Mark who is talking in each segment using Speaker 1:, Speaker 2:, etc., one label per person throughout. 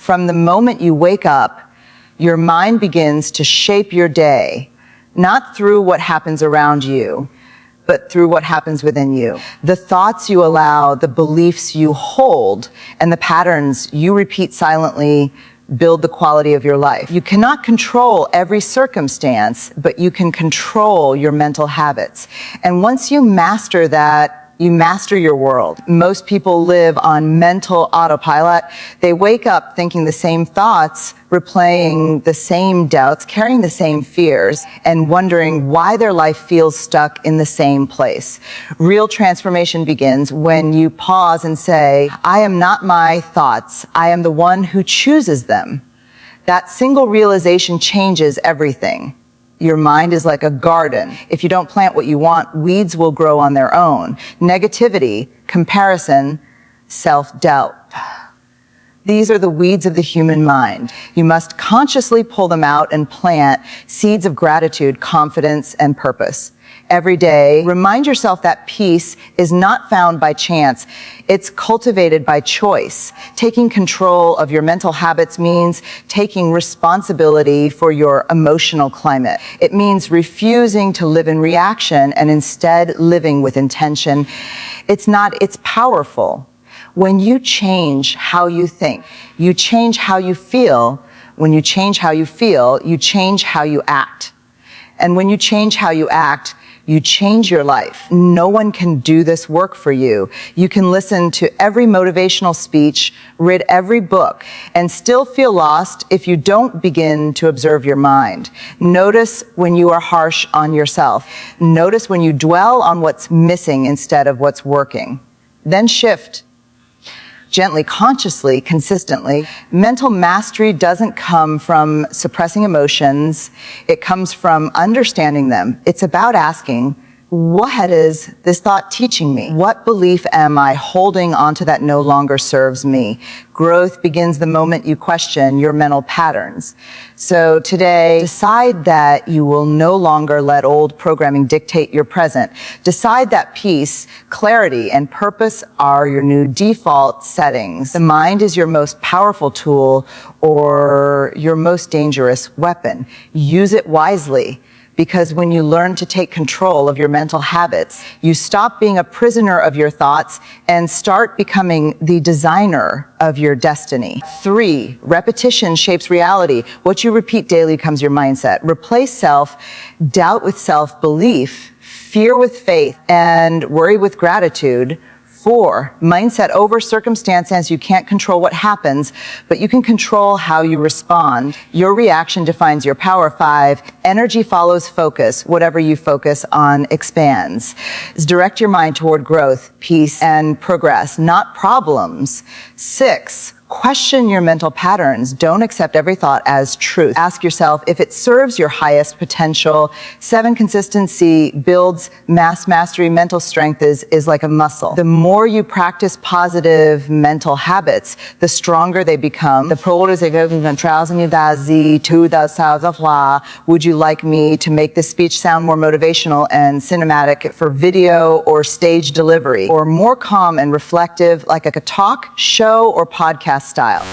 Speaker 1: From the moment you wake up, your mind begins to shape your day, not through what happens around you, but through what happens within you. The thoughts you allow, the beliefs you hold, and the patterns you repeat silently build the quality of your life. You cannot control every circumstance, but you can control your mental habits. And once you master that, you master your world. Most people live on mental autopilot. They wake up thinking the same thoughts, replaying the same doubts, carrying the same fears, and wondering why their life feels stuck in the same place. Real transformation begins when you pause and say, I am not my thoughts. I am the one who chooses them. That single realization changes everything. Your mind is like a garden. If you don't plant what you want, weeds will grow on their own. Negativity, comparison, self-doubt. These are the weeds of the human mind. You must consciously pull them out and plant seeds of gratitude, confidence, and purpose. Every day, remind yourself that peace is not found by chance. It's cultivated by choice. Taking control of your mental habits means taking responsibility for your emotional climate. It means refusing to live in reaction and instead living with intention. It's powerful. When you change how you think, you change how you feel. When you change how you feel, you change how you act. And when you change how you act, you change your life. No one can do this work for you. You can listen to every motivational speech, read every book, and still feel lost if you don't begin to observe your mind. Notice when you are harsh on yourself. Notice when you dwell on what's missing instead of what's working. Then shift. Gently, consciously, consistently. Mental mastery doesn't come from suppressing emotions. It comes from understanding them. It's about asking, what is this thought teaching me? What belief am I holding onto that no longer serves me? Growth begins the moment you question your mental patterns. So today, decide that you will no longer let old programming dictate your present. Decide that peace, clarity, and purpose are your new default settings. The mind is your most powerful tool or your most dangerous weapon. Use it wisely. Because when you learn to take control of your mental habits, you stop being a prisoner of your thoughts and start becoming the designer of your destiny. 3, repetition shapes reality. What you repeat daily becomes your mindset. Replace self-doubt with self-belief, fear with faith, and worry with gratitude. 4, mindset over circumstances. You can't control what happens, but you can control how you respond. Your reaction defines your power. 5, energy follows focus. Whatever you focus on expands. Direct your mind toward growth, peace, and progress, not problems. 6, question your mental patterns. Don't accept every thought as truth. Ask yourself if it serves your highest potential. 7, consistency builds mass mastery. Mental strength is like a muscle. The more you practice positive mental habits, the stronger they become. Would you like me to make this speech sound more motivational and cinematic for video or stage delivery, or more calm and reflective like a talk, show, or podcast style?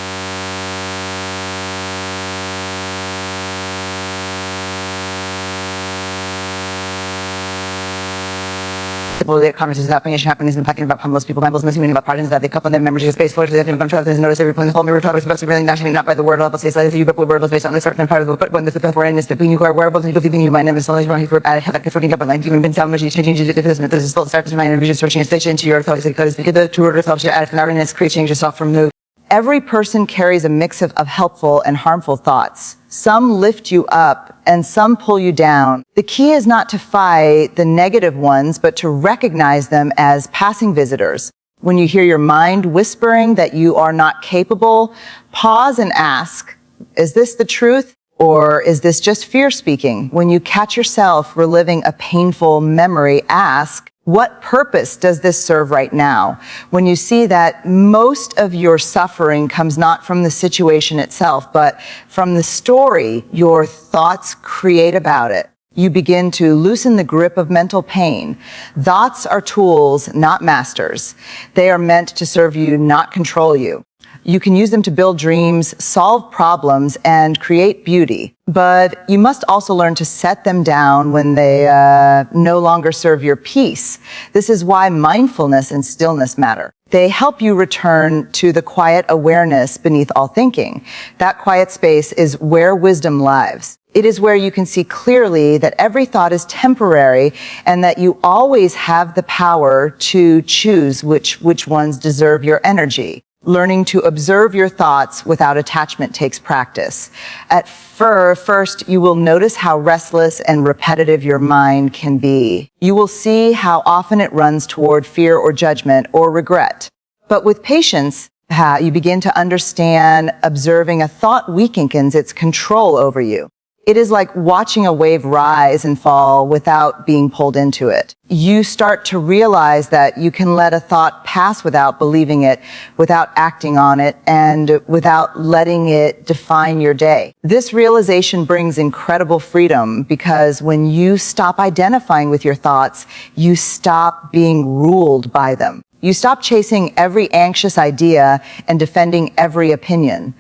Speaker 1: The conversations happening is impacting about most people. Bibles missing meaning about patterns that they couple their memories of space for the bunch of others notice every point the whole mirror talks about really nationally not by the word level says you but word based on a certain part of the book when this is where in this between you are wearables and believing you my name is only wrong for fucking up like you've been so much changing this is still starts to my vision searching a station into your thoughts because the two order self add an awareness creating yourself from new. Every person carries a mix of helpful and harmful thoughts. Some lift you up and some pull you down. The key is not to fight the negative ones, but to recognize them as passing visitors. When you hear your mind whispering that you are not capable, pause and ask, is this the truth? Or is this just fear speaking? When you catch yourself reliving a painful memory, ask, what purpose does this serve right now? When you see that most of your suffering comes not from the situation itself, but from the story your thoughts create about it, you begin to loosen the grip of mental pain. Thoughts are tools, not masters. They are meant to serve you, not control you. You can use them to build dreams, solve problems, and create beauty. But you must also learn to set them down when they no longer serve your peace. This is why mindfulness and stillness matter. They help you return to the quiet awareness beneath all thinking. That quiet space is where wisdom lives. It is where you can see clearly that every thought is temporary and that you always have the power to choose which ones deserve your energy. Learning to observe your thoughts without attachment takes practice. At first, you will notice how restless and repetitive your mind can be. You will see how often it runs toward fear or judgment or regret. But with patience, you begin to understand observing a thought weakens its control over you. It is like watching a wave rise and fall without being pulled into it. You start to realize that you can let a thought pass without believing it, without acting on it, and without letting it define your day. This realization brings incredible freedom because when you stop identifying with your thoughts, you stop being ruled by them. You stop chasing every anxious idea and defending every opinion.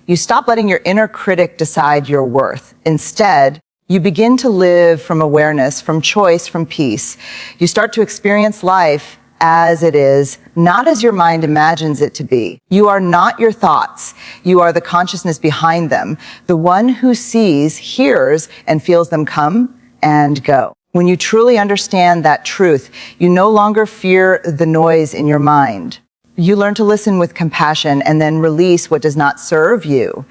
Speaker 1: You stop letting your inner critic decide your worth. Instead, you begin to live from awareness, from choice, from peace. You start to experience life as it is, not as your mind imagines it to be. You are not your thoughts. You are the consciousness behind them, the one who sees, hears, and feels them come and go. When you truly understand that truth, you no longer fear the noise in your mind. You learn to listen with compassion and then release what does not serve you.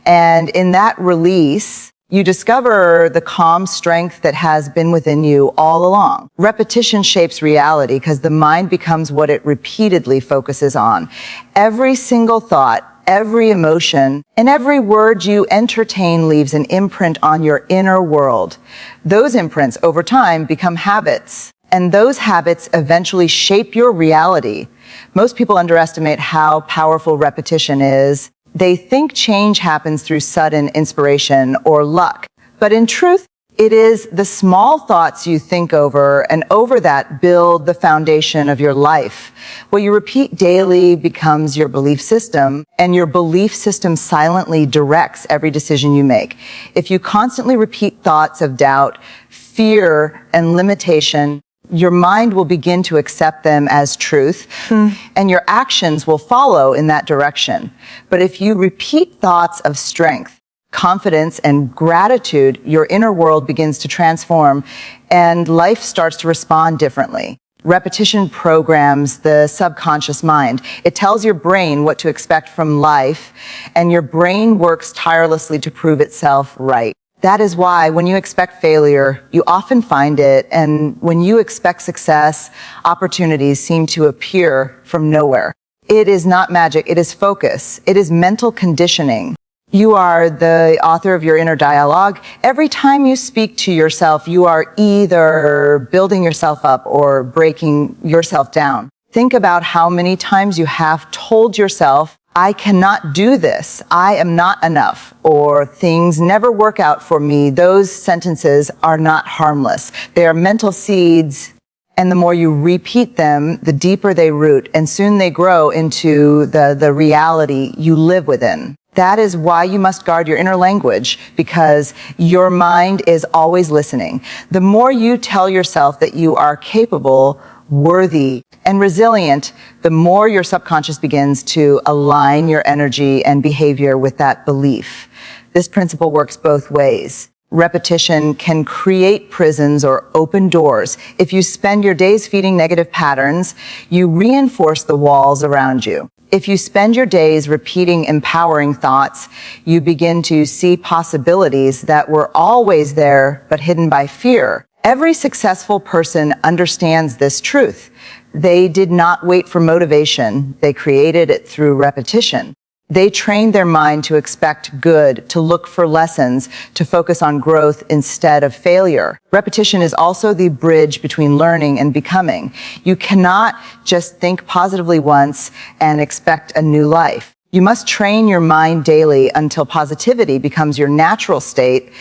Speaker 1: And in that release, you discover the calm strength that has been within you all along. Repetition shapes reality because the mind becomes what it repeatedly focuses on. Every single thought, every emotion, and every word you entertain leaves an imprint on your inner world. Those imprints, over time, become habits, and those habits eventually shape your reality. Most people underestimate how powerful repetition is. They think change happens through sudden inspiration or luck, but in truth, it is the small thoughts you think over, and over that build the foundation of your life. What you repeat daily becomes your belief system, and your belief system silently directs every decision you make. If you constantly repeat thoughts of doubt, fear, and limitation, your mind will begin to accept them as truth, and your actions will follow in that direction. But if you repeat thoughts of strength, confidence, and gratitude, your inner world begins to transform and life starts to respond differently. Repetition programs the subconscious mind. It tells your brain what to expect from life, and your brain works tirelessly to prove itself right. That is why when you expect failure, you often find it, and when you expect success, opportunities seem to appear from nowhere. It is not magic, it is focus. It is mental conditioning. You are the author of your inner dialogue. Every time you speak to yourself, you are either building yourself up or breaking yourself down. Think about how many times you have told yourself, I cannot do this, I am not enough, or things never work out for me. Those sentences are not harmless. They are mental seeds, and the more you repeat them, the deeper they root, and soon they grow into the reality you live within. That is why you must guard your inner language, because your mind is always listening. The more you tell yourself that you are capable, worthy, and resilient, the more your subconscious begins to align your energy and behavior with that belief. This principle works both ways. Repetition can create prisons or open doors. If you spend your days feeding negative patterns, you reinforce the walls around you. If you spend your days repeating empowering thoughts, you begin to see possibilities that were always there but hidden by fear. Every successful person understands this truth. They did not wait for motivation. They created it through repetition. They trained their mind to expect good, to look for lessons, to focus on growth instead of failure. Repetition is also the bridge between learning and becoming. You cannot just think positively once and expect a new life. You must train your mind daily until positivity becomes your natural state,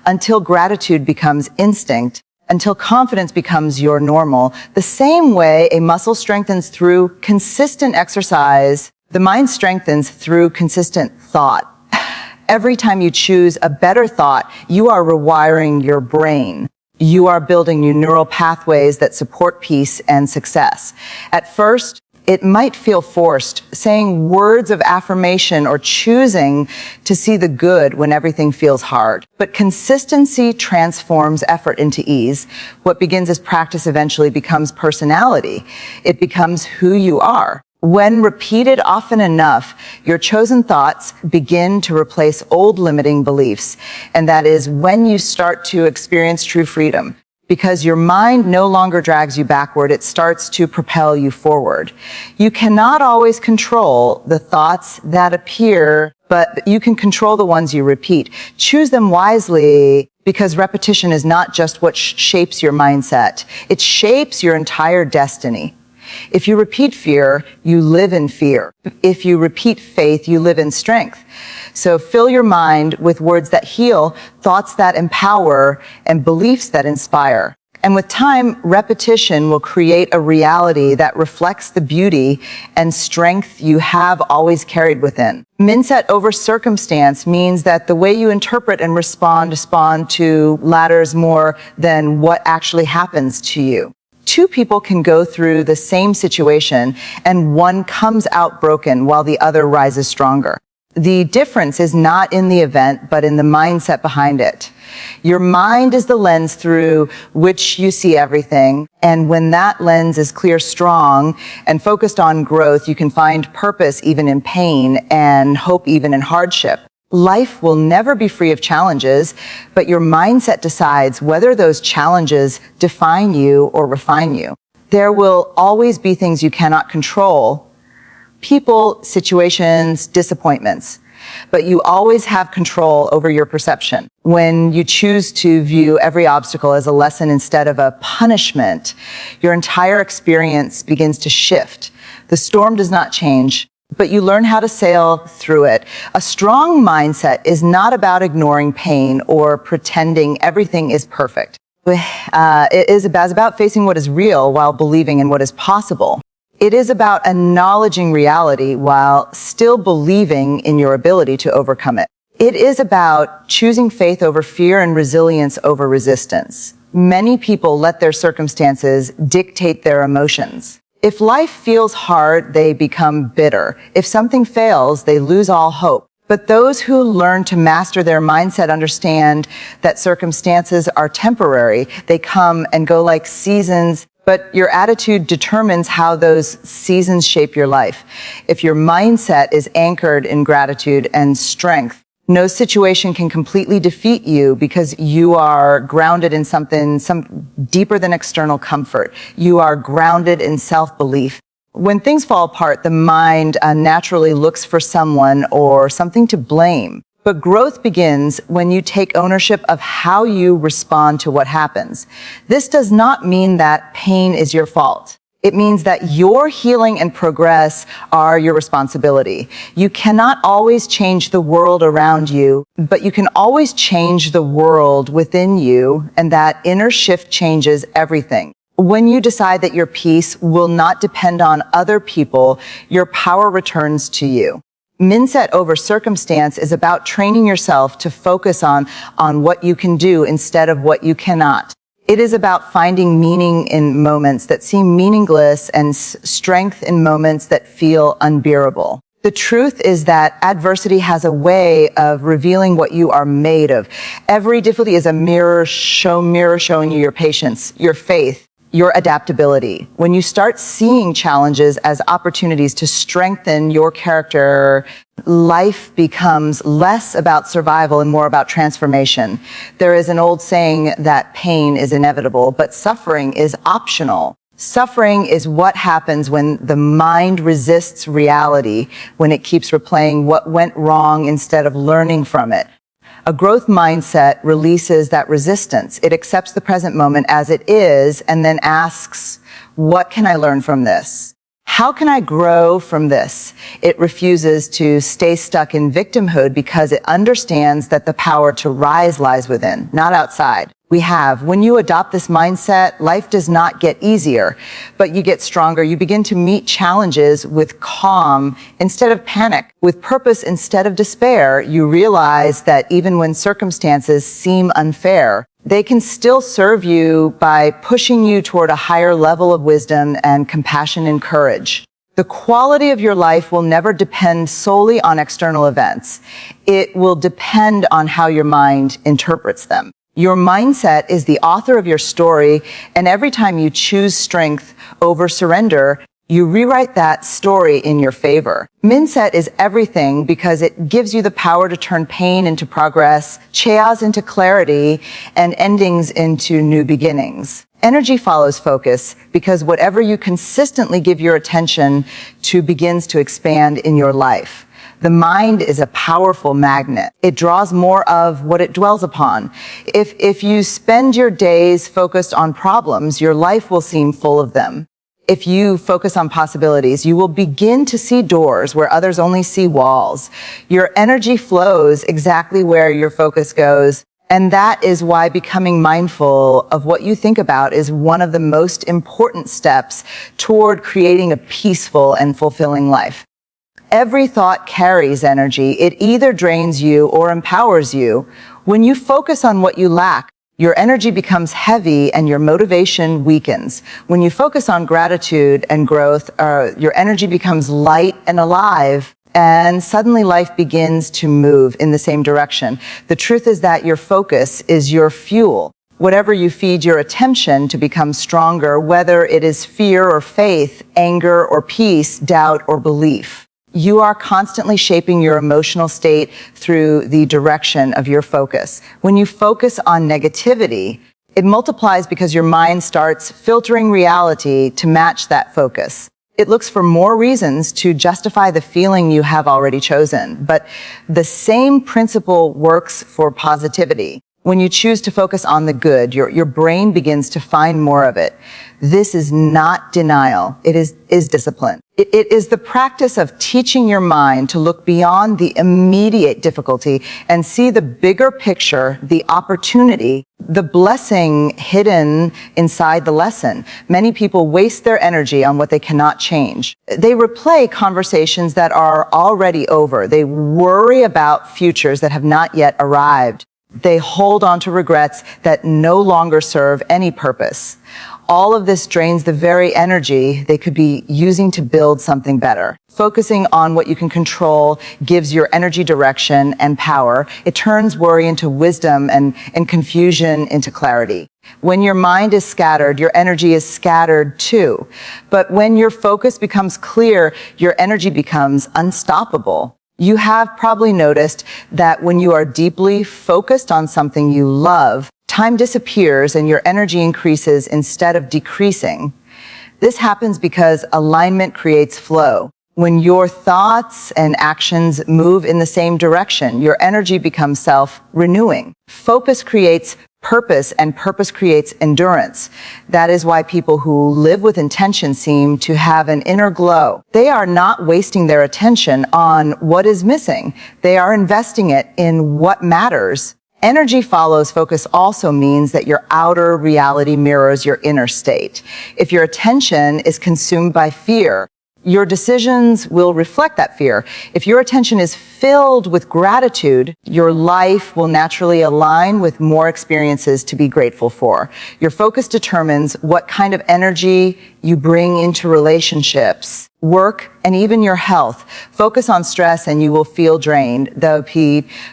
Speaker 1: until gratitude becomes instinct, until confidence becomes your normal. The same way a muscle strengthens through consistent exercise, The mind strengthens through consistent thought. Every time you choose a better thought, you are rewiring your brain. You are building new neural pathways that support peace and success. At first, it might feel forced, saying words of affirmation or choosing to see the good when everything feels hard. But consistency transforms effort into ease. What begins as practice eventually becomes personality. It becomes who you are. When repeated often enough, your chosen thoughts begin to replace old limiting beliefs. And that is when you start to experience true freedom. Because your mind no longer drags you backward, it starts to propel you forward. You cannot always control the thoughts that appear, but you can control the ones you repeat. Choose them wisely, because repetition is not just what shapes your mindset. It shapes your entire destiny. If you repeat fear, you live in fear. If you repeat faith, you live in strength. So fill your mind with words that heal, thoughts that empower, and beliefs that inspire. And with time, repetition will create a reality that reflects the beauty and strength you have always carried within. Mindset over circumstance means that the way you interpret and respond to matters more than what actually happens to you. Two people can go through the same situation and one comes out broken while the other rises stronger. The difference is not in the event, but in the mindset behind it. Your mind is the lens through which you see everything. And when that lens is clear, strong, and focused on growth, you can find purpose even in pain and hope even in hardship. Life will never be free of challenges, but your mindset decides whether those challenges define you or refine you. There will always be things you cannot control, people, situations, disappointments, but you always have control over your perception. When you choose to view every obstacle as a lesson instead of a punishment, your entire experience begins to shift. The storm does not change, but you learn how to sail through it. A strong mindset is not about ignoring pain or pretending everything is perfect. It is about facing what is real while believing in what is possible. It is about acknowledging reality while still believing in your ability to overcome it. It is about choosing faith over fear and resilience over resistance. Many people let their circumstances dictate their emotions. If life feels hard, they become bitter. If something fails, they lose all hope. But those who learn to master their mindset understand that circumstances are temporary. They come and go like seasons, but your attitude determines how those seasons shape your life. If your mindset is anchored in gratitude and strength, no situation can completely defeat you because you are grounded in something deeper than external comfort. You are grounded in self-belief. When things fall apart, the mind naturally looks for someone or something to blame. But growth begins when you take ownership of how you respond to what happens. This does not mean that pain is your fault. It means that your healing and progress are your responsibility. You cannot always change the world around you, but you can always change the world within you, and that inner shift changes everything. When you decide that your peace will not depend on other people, your power returns to you. Mindset over circumstance is about training yourself to focus on what you can do instead of what you cannot. It is about finding meaning in moments that seem meaningless and strength in moments that feel unbearable. The truth is that adversity has a way of revealing what you are made of. Every difficulty is a mirror showing you your patience, your faith, your adaptability. When you start seeing challenges as opportunities to strengthen your character, life becomes less about survival and more about transformation. There is an old saying that pain is inevitable, but suffering is optional. Suffering is what happens when the mind resists reality, when it keeps replaying what went wrong instead of learning from it. A growth mindset releases that resistance. It accepts the present moment as it is and then asks, what can I learn from this? How can I grow from this? It refuses to stay stuck in victimhood because it understands that the power to rise lies within, not outside. When you adopt this mindset, life does not get easier, but you get stronger. You begin to meet challenges with calm instead of panic, with purpose instead of despair. You realize that even when circumstances seem unfair, they can still serve you by pushing you toward a higher level of wisdom and compassion and courage. The quality of your life will never depend solely on external events. It will depend on how your mind interprets them. Your mindset is the author of your story, and every time you choose strength over surrender, you rewrite that story in your favor. Mindset is everything because it gives you the power to turn pain into progress, chaos into clarity, and endings into new beginnings. Energy follows focus because whatever you consistently give your attention to begins to expand in your life. The mind is a powerful magnet. It draws more of what it dwells upon. If you spend your days focused on problems, your life will seem full of them. If you focus on possibilities, you will begin to see doors where others only see walls. Your energy flows exactly where your focus goes. And that is why becoming mindful of what you think about is one of the most important steps toward creating a peaceful and fulfilling life. Every thought carries energy. It either drains you or empowers you. When you focus on what you lack, your energy becomes heavy and your motivation weakens. When you focus on gratitude and growth, your energy becomes light and alive, and suddenly life begins to move in the same direction. The truth is that your focus is your fuel. Whatever you feed your attention to become stronger, whether it is fear or faith, anger or peace, doubt or belief. You are constantly shaping your emotional state through the direction of your focus. When you focus on negativity, it multiplies because your mind starts filtering reality to match that focus. It looks for more reasons to justify the feeling you have already chosen. But the same principle works for positivity. When you choose to focus on the good, your brain begins to find more of it. This is not denial. It is discipline. It is the practice of teaching your mind to look beyond the immediate difficulty and see the bigger picture, the opportunity, the blessing hidden inside the lesson. Many people waste their energy on what they cannot change. They replay conversations that are already over. They worry about futures that have not yet arrived. They hold on to regrets that no longer serve any purpose. All of this drains the very energy they could be using to build something better. Focusing on what you can control gives your energy direction and power. It turns worry into wisdom and confusion into clarity. When your mind is scattered, your energy is scattered too. But when your focus becomes clear, your energy becomes unstoppable. You have probably noticed that when you are deeply focused on something you love, time disappears and your energy increases instead of decreasing. This happens because alignment creates flow. When your thoughts and actions move in the same direction, your energy becomes self-renewing. Focus creates purpose, and purpose creates endurance. That is why people who live with intention seem to have an inner glow. They are not wasting their attention on what is missing. They are investing it in what matters. Energy follows focus also means that your outer reality mirrors your inner state. If your attention is consumed by fear, your decisions will reflect that fear. If your attention is filled with gratitude, your life will naturally align with more experiences to be grateful for. Your focus determines what kind of energy you bring into relationships, work, and even your health. Focus on stress and you will feel drained.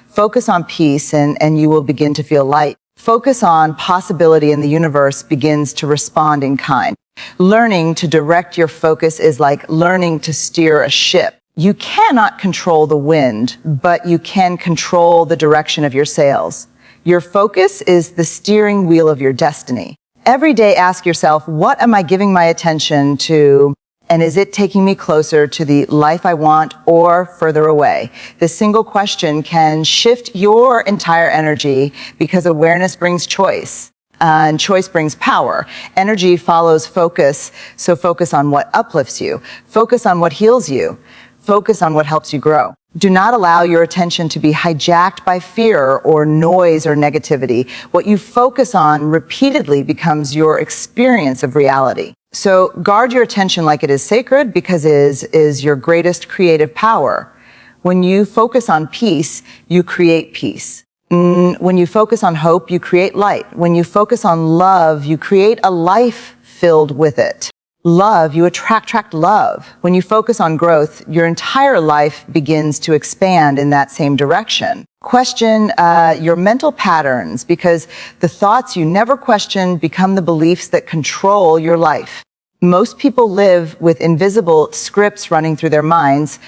Speaker 1: Focus on peace and you will begin to feel light. Focus on possibility and the universe begins to respond in kind. Learning to direct your focus is like learning to steer a ship. You cannot control the wind, but you can control the direction of your sails. Your focus is the steering wheel of your destiny. Every day ask yourself, what am I giving my attention to? And is it taking me closer to the life I want or further away? This single question can shift your entire energy because awareness brings choice. And choice brings power. Energy follows focus, so focus on what uplifts you. Focus on what heals you. Focus on what helps you grow. Do not allow your attention to be hijacked by fear or noise or negativity. What you focus on repeatedly becomes your experience of reality. So guard your attention like it is sacred, because it is your greatest creative power. When you focus on peace, you create peace. When you focus on hope, you create light. When you focus on love, you create a life filled with it. Love, you attract love. When you focus on growth, your entire life begins to expand in that same direction. Question your mental patterns, because the thoughts you never question become the beliefs that control your life. Most people live with invisible scripts running through their minds,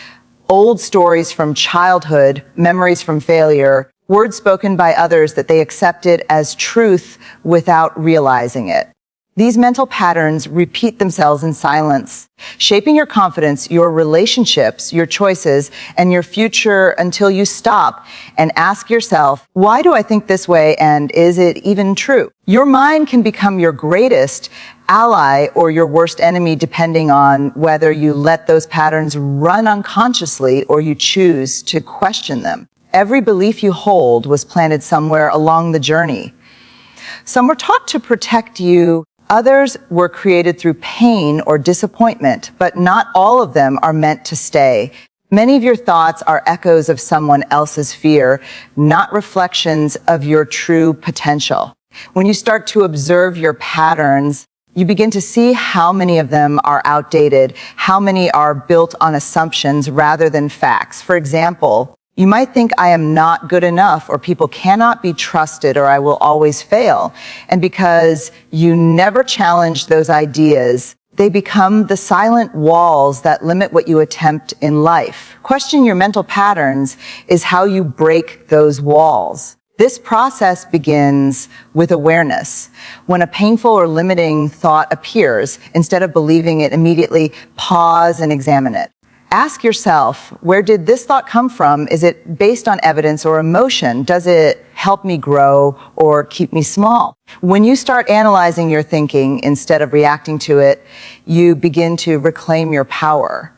Speaker 1: old stories from childhood, memories from failure, words spoken by others that they accepted as truth without realizing it. These mental patterns repeat themselves in silence, shaping your confidence, your relationships, your choices, and your future until you stop and ask yourself, why do I think this way, and is it even true? Your mind can become your greatest ally or your worst enemy, depending on whether you let those patterns run unconsciously or you choose to question them. Every belief you hold was planted somewhere along the journey. Some were taught to protect you. Others were created through pain or disappointment, but not all of them are meant to stay. Many of your thoughts are echoes of someone else's fear, not reflections of your true potential. When you start to observe your patterns, you begin to see how many of them are outdated, how many are built on assumptions rather than facts. For example, you might think, I am not good enough, or people cannot be trusted, or I will always fail. And because you never challenge those ideas, they become the silent walls that limit what you attempt in life. Questioning your mental patterns is how you break those walls. This process begins with awareness. When a painful or limiting thought appears, instead of believing it immediately, pause and examine it. Ask yourself, where did this thought come from? Is it based on evidence or emotion? Does it help me grow or keep me small? When you start analyzing your thinking instead of reacting to it, you begin to reclaim your power.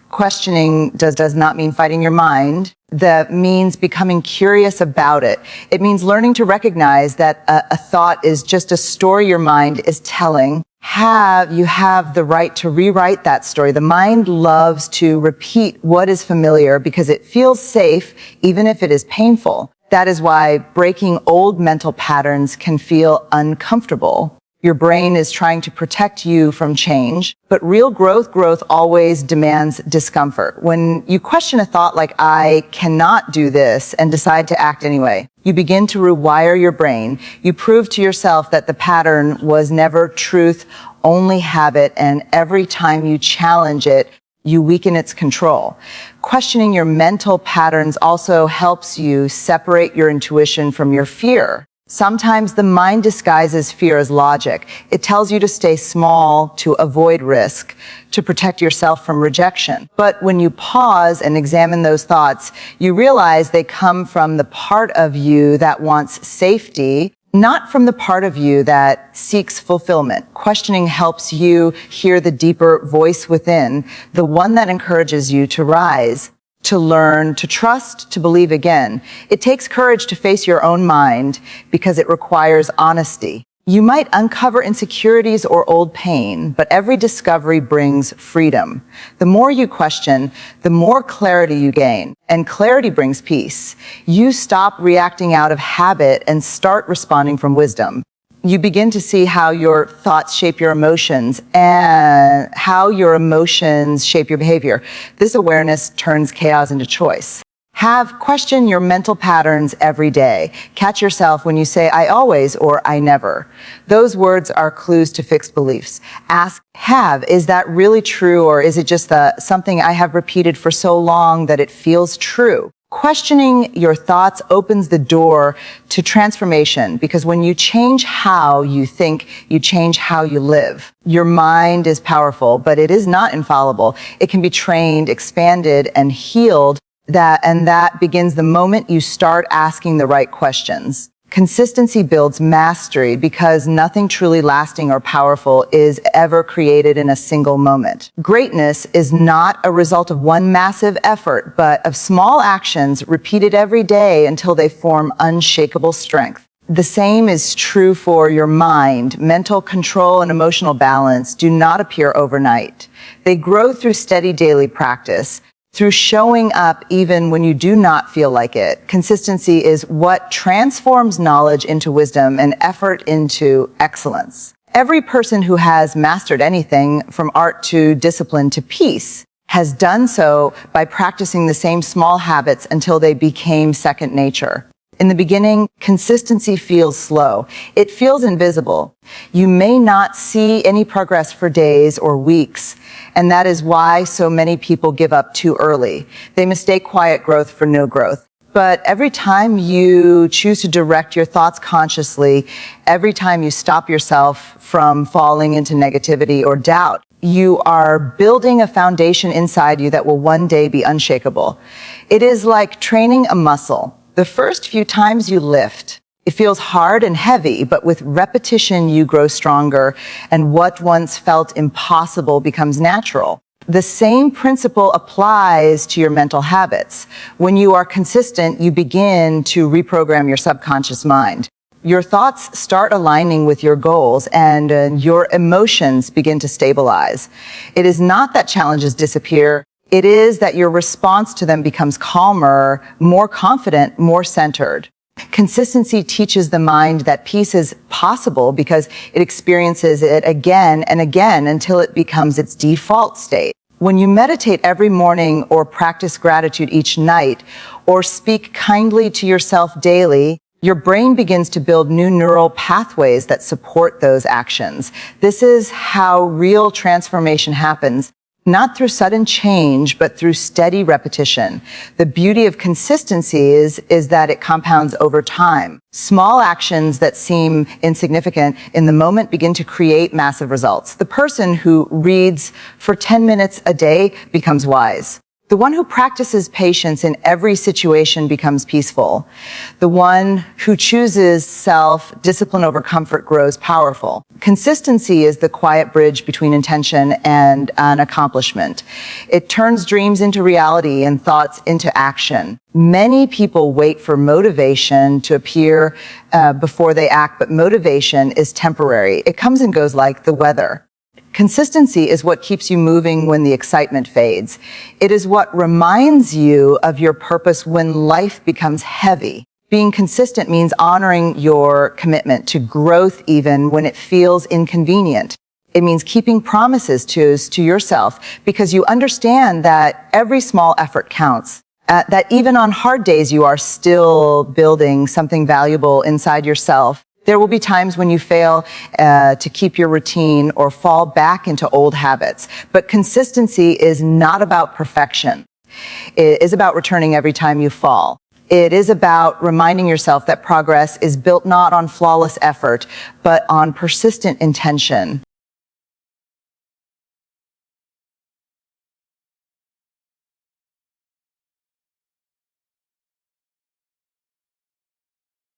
Speaker 1: Questioning does not mean fighting your mind. That means becoming curious about it. It means learning to recognize that a thought is just a story your mind is telling. You have the right to rewrite that story. The mind loves to repeat what is familiar because it feels safe, even if it is painful. That is why breaking old mental patterns can feel uncomfortable. Your brain is trying to protect you from change, but real growth always demands discomfort. When you question a thought like, I cannot do this, and decide to act anyway, you begin to rewire your brain. You prove to yourself that the pattern was never truth, only habit, and every time you challenge it, you weaken its control. Questioning your mental patterns also helps you separate your intuition from your fear. Sometimes the mind disguises fear as logic. It tells you to stay small, to avoid risk, to protect yourself from rejection. But when you pause and examine those thoughts, you realize they come from the part of you that wants safety, not from the part of you that seeks fulfillment. Questioning helps you hear the deeper voice within, the one that encourages you to rise, to learn, to trust, to believe again. It takes courage to face your own mind because it requires honesty. You might uncover insecurities or old pain, but every discovery brings freedom. The more you question, the more clarity you gain, and clarity brings peace. You stop reacting out of habit and start responding from wisdom. You begin to see how your thoughts shape your emotions and how your emotions shape your behavior. This awareness turns chaos into choice. Question your mental patterns every day. Catch yourself when you say, I always, or I never. Those words are clues to fixed beliefs. Ask, is that really true, or is it just something I have repeated for so long that it feels true? Questioning your thoughts opens the door to transformation, because when you change how you think, you change how you live. Your mind is powerful, but it is not infallible. It can be trained, expanded, and healed. That begins the moment you start asking the right questions. Consistency builds mastery because nothing truly lasting or powerful is ever created in a single moment. Greatness is not a result of one massive effort, but of small actions repeated every day until they form unshakable strength. The same is true for your mind. Mental control and emotional balance do not appear overnight. They grow through steady daily practice, through showing up even when you do not feel like it. Consistency is what transforms knowledge into wisdom and effort into excellence. Every person who has mastered anything, from art to discipline to peace, has done so by practicing the same small habits until they became second nature. In the beginning, consistency feels slow. It feels invisible. You may not see any progress for days or weeks, and that is why so many people give up too early. They mistake quiet growth for no growth. But every time you choose to direct your thoughts consciously, every time you stop yourself from falling into negativity or doubt, you are building a foundation inside you that will one day be unshakable. It is like training a muscle. The first few times you lift, it feels hard and heavy, but with repetition you grow stronger, and what once felt impossible becomes natural. The same principle applies to your mental habits. When you are consistent, you begin to reprogram your subconscious mind. Your thoughts start aligning with your goals, and your emotions begin to stabilize. It is not that challenges disappear. It is that your response to them becomes calmer, more confident, more centered. Consistency teaches the mind that peace is possible because it experiences it again and again until it becomes its default state. When you meditate every morning or practice gratitude each night or speak kindly to yourself daily, your brain begins to build new neural pathways that support those actions. This is how real transformation happens. Not through sudden change, but through steady repetition. The beauty of consistency is that it compounds over time. Small actions that seem insignificant in the moment begin to create massive results. The person who reads for 10 minutes a day becomes wise. The one who practices patience in every situation becomes peaceful. The one who chooses self-discipline over comfort grows powerful. Consistency is the quiet bridge between intention and an accomplishment. It turns dreams into reality and thoughts into action. Many people wait for motivation to appear before they act, but motivation is temporary. It comes and goes like the weather. Consistency is what keeps you moving when the excitement fades. It is what reminds you of your purpose when life becomes heavy. Being consistent means honoring your commitment to growth even when it feels inconvenient. It means keeping promises to yourself because you understand that every small effort counts. That even on hard days you are still building something valuable inside yourself. There will be times when you fail to keep your routine or fall back into old habits. But consistency is not about perfection. It is about returning every time you fall. It is about reminding yourself that progress is built not on flawless effort, but on persistent intention.